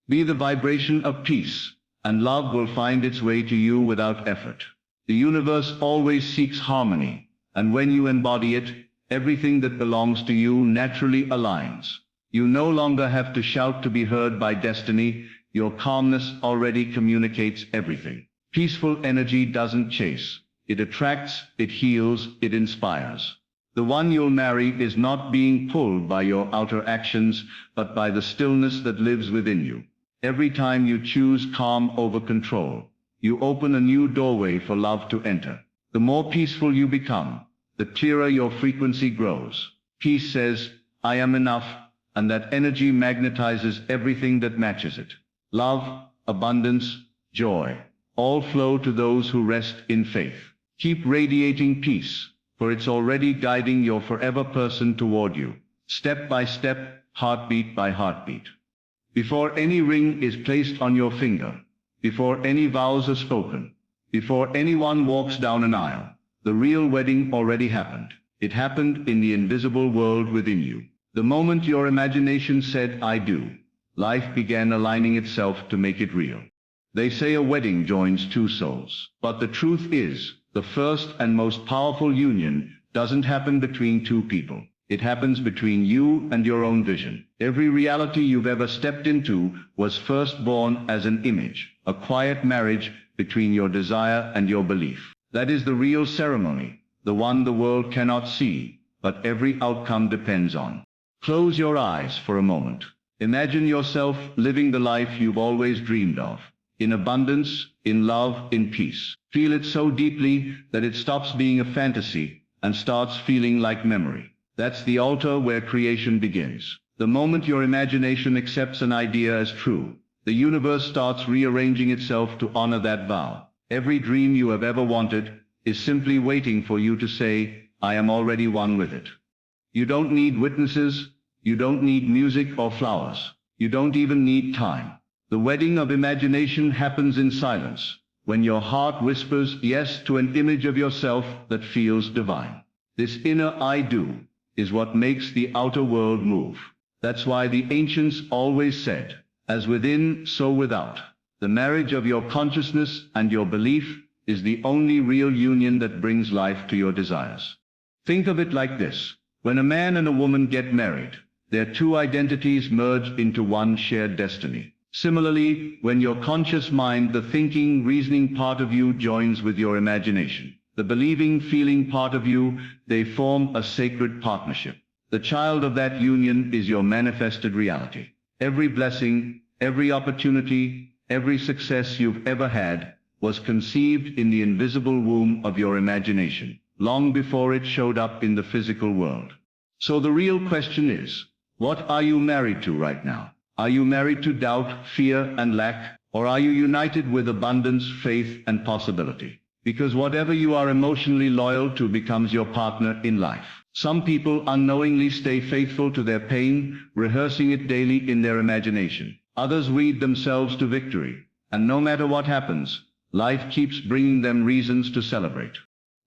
Be the vibration of peace, and love will find its way to you without effort. The universe always seeks harmony, and when you embody it, everything that belongs to you naturally aligns. You no longer have to shout to be heard by destiny. Your calmness already communicates everything. Peaceful energy doesn't chase. It attracts, it heals, it inspires. The one you'll marry is not being pulled by your outer actions, but by the stillness that lives within you. Every time you choose calm over control, you open a new doorway for love to enter. The more peaceful you become, the clearer your frequency grows. Peace says, I am enough, and that energy magnetizes everything that matches it. Love, abundance, joy, all flow to those who rest in faith. Keep radiating peace, for it's already guiding your forever person toward you, step by step, heartbeat by heartbeat. Before any ring is placed on your finger, before any vows are spoken, before anyone walks down an aisle, the real wedding already happened. It happened in the invisible world within you. The moment your imagination said, I do, life began aligning itself to make it real. They say a wedding joins two souls, but the truth is, the first and most powerful union doesn't happen between two people. It happens between you and your own vision. Every reality you've ever stepped into was first born as an image, a quiet marriage between your desire and your belief. That is the real ceremony, the one the world cannot see, but every outcome depends on. Close your eyes for a moment. Imagine yourself living the life you've always dreamed of, in abundance, in love, in peace. Feel it so deeply that it stops being a fantasy and starts feeling like memory. That's the altar where creation begins. The moment your imagination accepts an idea as true, the universe starts rearranging itself to honor that vow. Every dream you have ever wanted is simply waiting for you to say, I am already one with it. You don't need witnesses, you don't need music or flowers, you don't even need time. The wedding of imagination happens in silence, when your heart whispers yes to an image of yourself that feels divine. This inner I do is what makes the outer world move. That's why the ancients always said, as within, so without. The marriage of your consciousness and your belief is the only real union that brings life to your desires. Think of it like this. When a man and a woman get married, their two identities merge into one shared destiny. Similarly, when your conscious mind, the thinking, reasoning part of you, joins with your imagination, the believing, feeling part of you, they form a sacred partnership. The child of that union is your manifested reality. Every blessing, every opportunity, every success you've ever had was conceived in the invisible womb of your imagination, long before it showed up in the physical world. So the real question is, what are you married to right now? Are you married to doubt, fear, and lack, or are you united with abundance, faith, and possibility? Because whatever you are emotionally loyal to becomes your partner in life. Some people unknowingly stay faithful to their pain, rehearsing it daily in their imagination. Others weed themselves to victory, and no matter what happens, life keeps bringing them reasons to celebrate.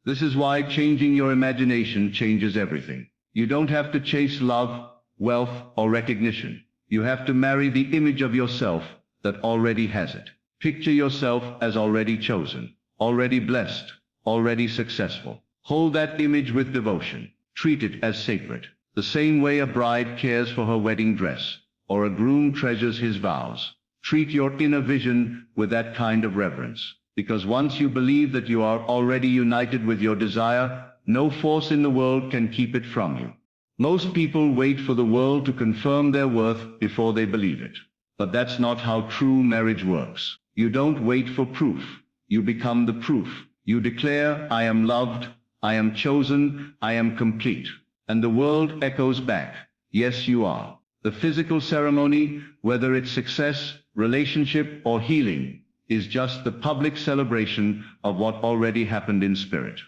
This is why changing your imagination changes everything. You don't have to chase love, wealth, or recognition. You have to marry the image of yourself that already has it. Picture yourself as already chosen, already blessed, already successful. Hold that image with devotion. Treat it as sacred, the same way a bride cares for her wedding dress, or a groom treasures his vows. Treat your inner vision with that kind of reverence, because once you believe that you are already united with your desire, no force in the world can keep it from you. Most people wait for the world to confirm their worth before they believe it. But that's not how true marriage works. You don't wait for proof. You become the proof. You declare, I am loved, I am chosen, I am complete. And the world echoes back, yes you are. The physical ceremony, whether it's success, relationship, or healing, is just the public celebration of what already happened in spirit.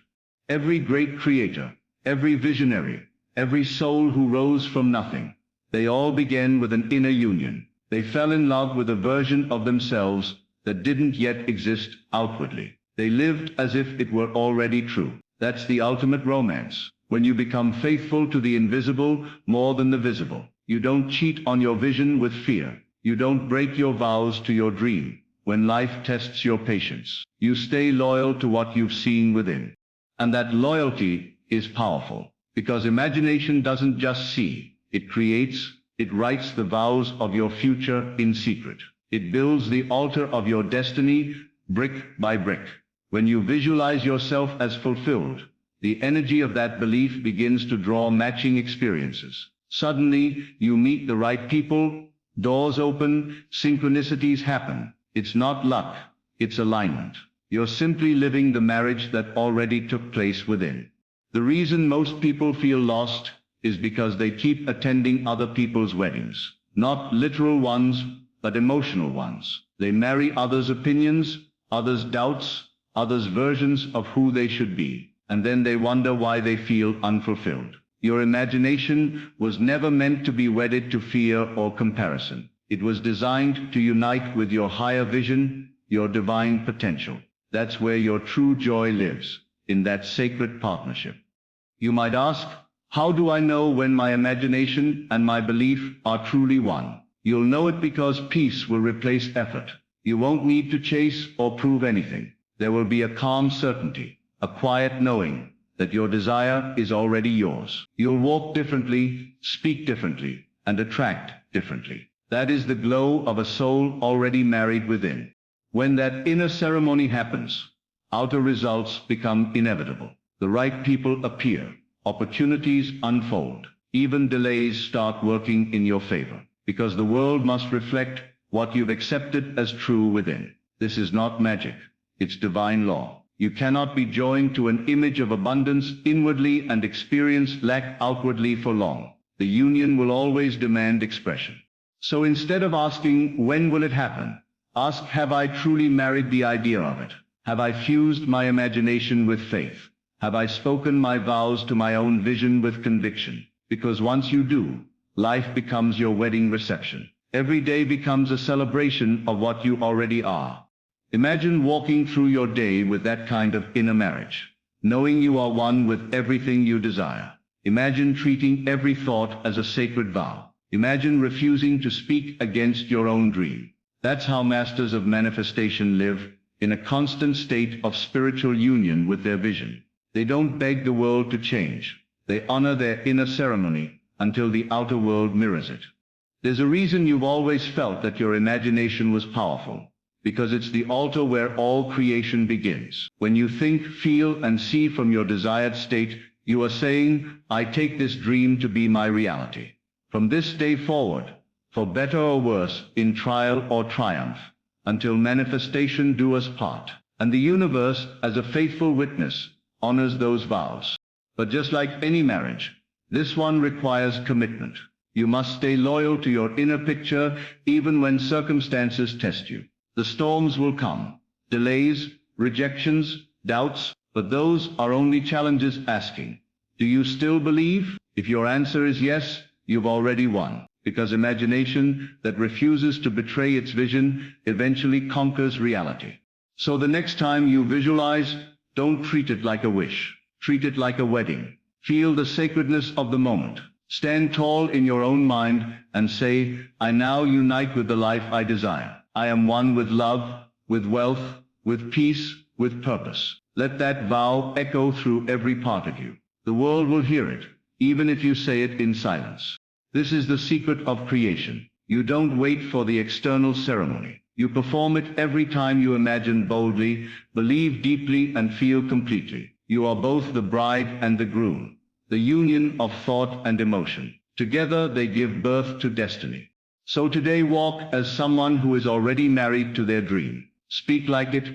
Every great creator, every visionary, every soul who rose from nothing, they all began with an inner union. They fell in love with a version of themselves that didn't yet exist outwardly. They lived as if it were already true. That's the ultimate romance. When you become faithful to the invisible more than the visible. You don't cheat on your vision with fear. You don't break your vows to your dream. When life tests your patience, you stay loyal to what you've seen within. And that loyalty is powerful, because imagination doesn't just see, it creates, it writes the vows of your future in secret. It builds the altar of your destiny, brick by brick. When you visualize yourself as fulfilled, the energy of that belief begins to draw matching experiences. Suddenly, you meet the right people, doors open, synchronicities happen. It's not luck, it's alignment. You're simply living the marriage that already took place within. The reason most people feel lost is because they keep attending other people's weddings. Not literal ones, but emotional ones. They marry others' opinions, others' doubts, others' versions of who they should be, and then they wonder why they feel unfulfilled. Your imagination was never meant to be wedded to fear or comparison. It was designed to unite with your higher vision, your divine potential. That's where your true joy lives, in that sacred partnership. You might ask, how do I know when my imagination and my belief are truly one? You'll know it because peace will replace effort. You won't need to chase or prove anything. There will be a calm certainty, a quiet knowing that your desire is already yours. You'll walk differently, speak differently, and attract differently. That is the glow of a soul already married within. When that inner ceremony happens, outer results become inevitable. The right people appear, opportunities unfold, even delays start working in your favor, because the world must reflect what you've accepted as true within. This is not magic, it's divine law. You cannot be joined to an image of abundance inwardly and experience lack outwardly for long. The union will always demand expression. So instead of asking, when will it happen? Ask, have I truly married the idea of it? Have I fused my imagination with faith? Have I spoken my vows to my own vision with conviction? Because once you do, life becomes your wedding reception. Every day becomes a celebration of what you already are. Imagine walking through your day with that kind of inner marriage, knowing you are one with everything you desire. Imagine treating every thought as a sacred vow. Imagine refusing to speak against your own dream. That's how masters of manifestation live, in a constant state of spiritual union with their vision. They don't beg the world to change. They honor their inner ceremony until the outer world mirrors it. There's a reason you've always felt that your imagination was powerful, because it's the altar where all creation begins. When you think, feel, and see from your desired state, you are saying, I take this dream to be my reality. From this day forward, for better or worse, in trial or triumph, until manifestation do us part. And the universe, as a faithful witness, honors those vows. But just like any marriage, this one requires commitment. You must stay loyal to your inner picture even when circumstances test you. The storms will come, delays, rejections, doubts, but those are only challenges asking, do you still believe? If your answer is yes, you've already won, because imagination that refuses to betray its vision eventually conquers reality. So the next time you visualize, don't treat it like a wish. Treat it like a wedding. Feel the sacredness of the moment. Stand tall in your own mind and say, I now unite with the life I desire. I am one with love, with wealth, with peace, with purpose. Let that vow echo through every part of you. The world will hear it, even if you say it in silence. This is the secret of creation. You don't wait for the external ceremony. You perform it every time you imagine boldly, believe deeply, and feel completely. You are both the bride and the groom, the union of thought and emotion. Together they give birth to destiny. So today walk as someone who is already married to their dream. Speak like it,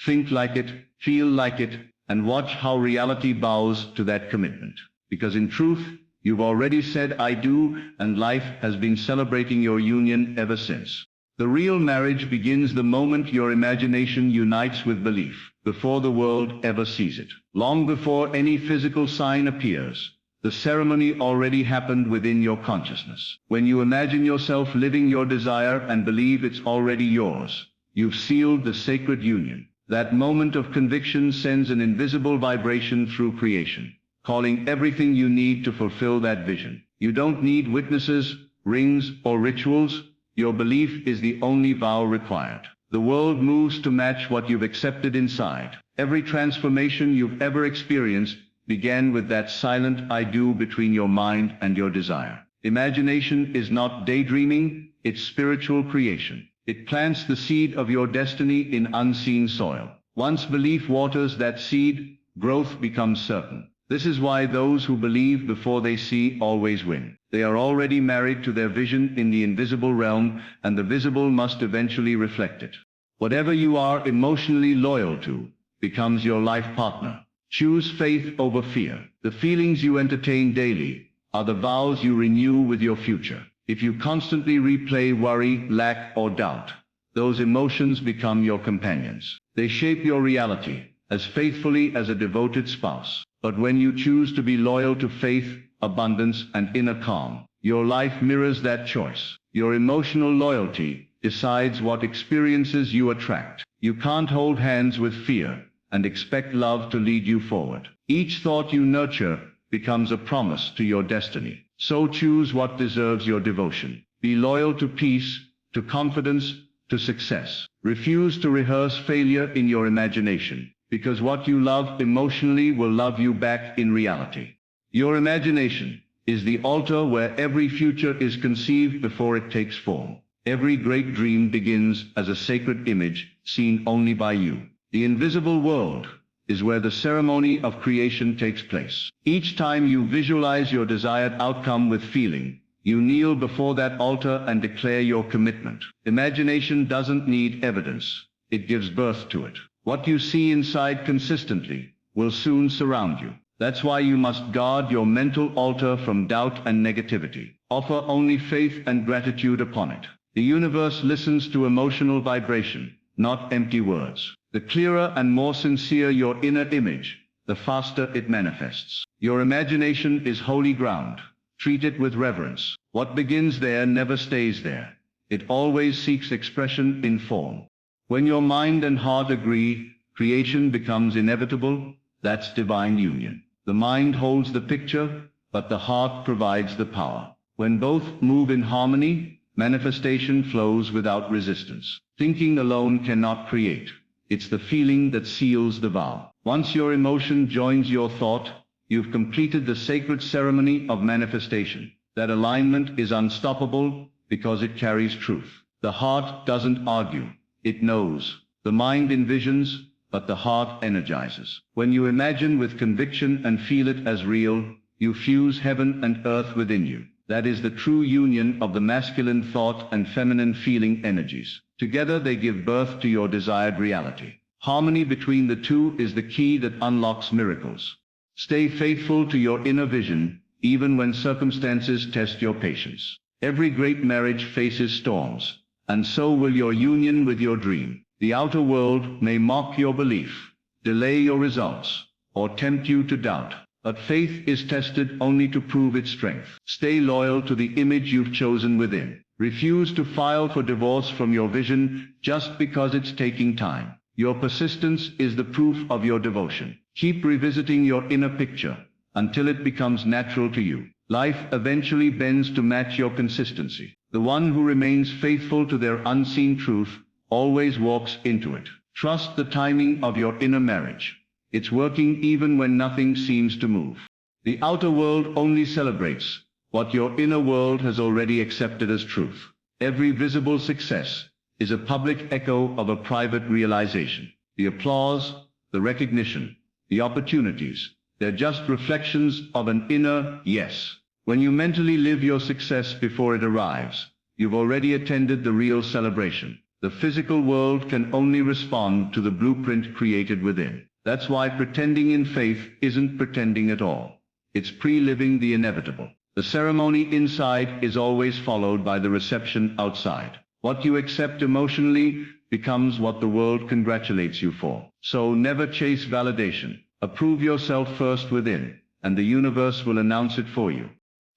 think like it, feel like it, and watch how reality bows to that commitment. Because in truth, you've already said I do, and life has been celebrating your union ever since. The real marriage begins the moment your imagination unites with belief, before the world ever sees it. Long before any physical sign appears, the ceremony already happened within your consciousness. When you imagine yourself living your desire and believe it's already yours, you've sealed the sacred union. That moment of conviction sends an invisible vibration through creation, calling everything you need to fulfill that vision. You don't need witnesses, rings, or rituals. Your belief is the only vow required. The world moves to match what you've accepted inside. Every transformation you've ever experienced began with that silent I do between your mind and your desire. Imagination is not daydreaming, it's spiritual creation. It plants the seed of your destiny in unseen soil. Once belief waters that seed, growth becomes certain. This is why those who believe before they see always win. They are already married to their vision in the invisible realm, and the visible must eventually reflect it. Whatever you are emotionally loyal to becomes your life partner. Choose faith over fear. The feelings you entertain daily are the vows you renew with your future. If you constantly replay worry, lack, or doubt, those emotions become your companions. They shape your reality as faithfully as a devoted spouse. But when you choose to be loyal to faith, abundance, and inner calm, your life mirrors that choice. Your emotional loyalty decides what experiences you attract. You can't hold hands with fear and expect love to lead you forward. Each thought you nurture becomes a promise to your destiny. So choose what deserves your devotion. Be loyal to peace, to confidence, to success. Refuse to rehearse failure in your imagination, because what you love emotionally will love you back in reality. Your imagination is the altar where every future is conceived before it takes form. Every great dream begins as a sacred image seen only by you. The invisible world is where the ceremony of creation takes place. Each time you visualize your desired outcome with feeling, you kneel before that altar and declare your commitment. Imagination doesn't need evidence. It gives birth to it. What you see inside consistently will soon surround you. That's why you must guard your mental altar from doubt and negativity. Offer only faith and gratitude upon it. The universe listens to emotional vibration, not empty words. The clearer and more sincere your inner image, the faster it manifests. Your imagination is holy ground. Treat it with reverence. What begins there never stays there. It always seeks expression in form. When your mind and heart agree, creation becomes inevitable. That's divine union. The mind holds the picture, but the heart provides the power. When both move in harmony, manifestation flows without resistance. Thinking alone cannot create. It's the feeling that seals the vow. Once your emotion joins your thought, you've completed the sacred ceremony of manifestation. That alignment is unstoppable because it carries truth. The heart doesn't argue. It knows. The mind envisions, but the heart energizes. When you imagine with conviction and feel it as real, you fuse heaven and earth within you. That is the true union of the masculine thought and feminine feeling energies. Together they give birth to your desired reality. Harmony between the two is the key that unlocks miracles. Stay faithful to your inner vision, even when circumstances test your patience. Every great marriage faces storms, and so will your union with your dream. The outer world may mock your belief, delay your results, or tempt you to doubt. But faith is tested only to prove its strength. Stay loyal to the image you've chosen within. Refuse to file for divorce from your vision just because it's taking time. Your persistence is the proof of your devotion. Keep revisiting your inner picture until it becomes natural to you. Life eventually bends to match your consistency. The one who remains faithful to their unseen truth always walks into it. Trust the timing of your inner marriage. It's working even when nothing seems to move. The outer world only celebrates what your inner world has already accepted as truth. Every visible success is a public echo of a private realization. The applause, the recognition, the opportunities, they're just reflections of an inner yes. When you mentally live your success before it arrives, you've already attended the real celebration. The physical world can only respond to the blueprint created within. That's why pretending in faith isn't pretending at all. It's pre-living the inevitable. The ceremony inside is always followed by the reception outside. What you accept emotionally becomes what the world congratulates you for. So never chase validation. Approve yourself first within, and the universe will announce it for you.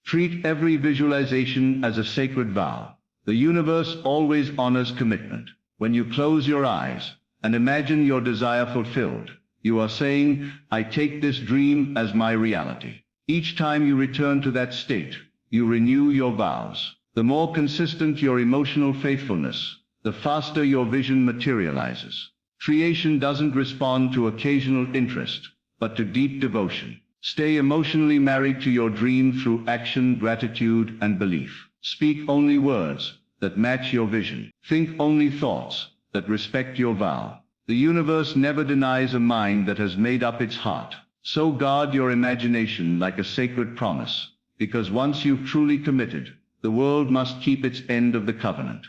Treat every visualization as a sacred vow. The universe always honors commitment. When you close your eyes and imagine your desire fulfilled, you are saying, I take this dream as my reality. Each time you return to that state, you renew your vows. The more consistent your emotional faithfulness, the faster your vision materializes. Creation doesn't respond to occasional interest, but to deep devotion. Stay emotionally married to your dream through action, gratitude, and belief. Speak only words that match your vision. Think only thoughts that respect your vow. The universe never denies a mind that has made up its heart. So guard your imagination like a sacred promise, because once you've truly committed, the world must keep its end of the covenant.